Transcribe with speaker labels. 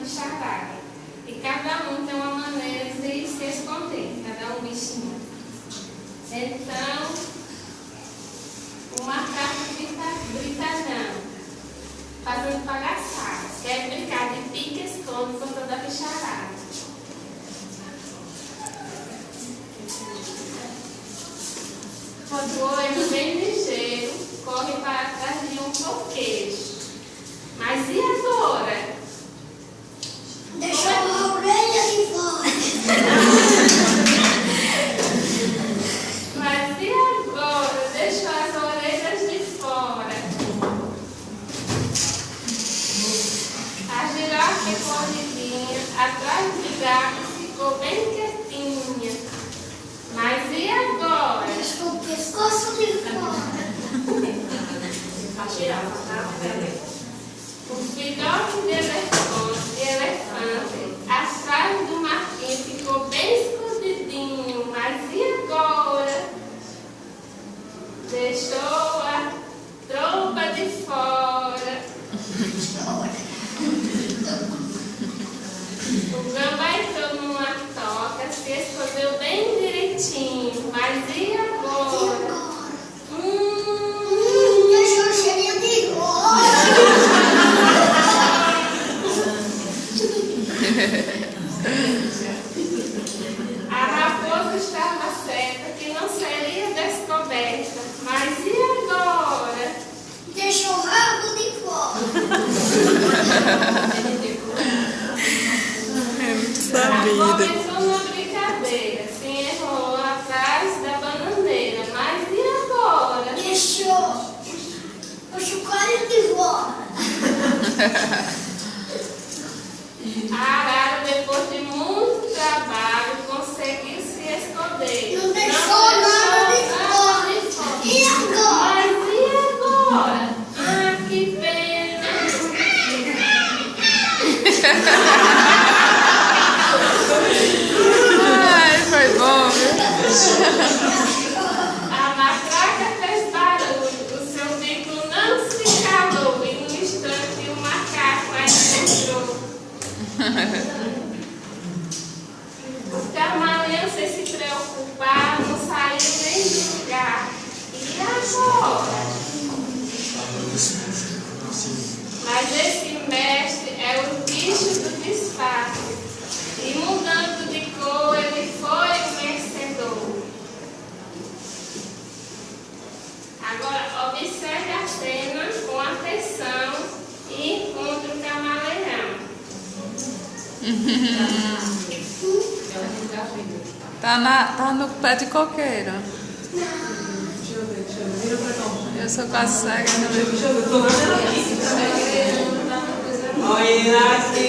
Speaker 1: ficharada. E cada um tem uma maneira de se esconder, cada um bichinho. Então, o macaco brincalhão, fazendo palhaçada, quer brincar de pique-esconde com toda a ficharada. Rodrigo, bem ligeiro, corre para trás de um coqueiro. Mas e agora?
Speaker 2: Deixou a orelha de fora.
Speaker 1: Mas e agora? Deixou as orelhas de fora. A girafa corridinha atrás do gato ficou bem quietinha. Mas e agora?
Speaker 2: Deixou o pescoço de fora.
Speaker 1: A girafa tá vendo? O filhote de elefante atrás do matinho ficou bem escondidinho. Mas e agora? Deixou a tromba de fora. O gambá entrou numa toca, se escondeu bem direitinho. Mas e agora?
Speaker 2: Deixou o cheirinho de fora.
Speaker 1: A raposa estava certa que não seria descoberta. Mas e agora?
Speaker 2: Deixou o rabo de fora.
Speaker 1: A começou uma brincadeira, se enrolou atrás da bananeira. Mas e agora?
Speaker 2: Deixou o chocalho de fora.
Speaker 1: A arara, depois de muito trabalho, conseguiu se esconder.
Speaker 2: Não deixou nada de fora. E agora?
Speaker 1: Mas e agora? Ah, que pena!
Speaker 3: Ai, foi bom, viu?
Speaker 1: A matraca fez barulho, o seu bico não se calou e no instante o macaco ainda entrou. O camaleão, sem se preocupar, não saiu nem do lugar. E agora? Mas esse mestre é o bicho do disfarce. E mudando de cor, ele foi o vencedor. Agora, observe a cena com atenção e encontre o camaleão.
Speaker 3: Tá no pé de coqueiro. Eu sou quase cega, não vejo.
Speaker 4: Olha aqui.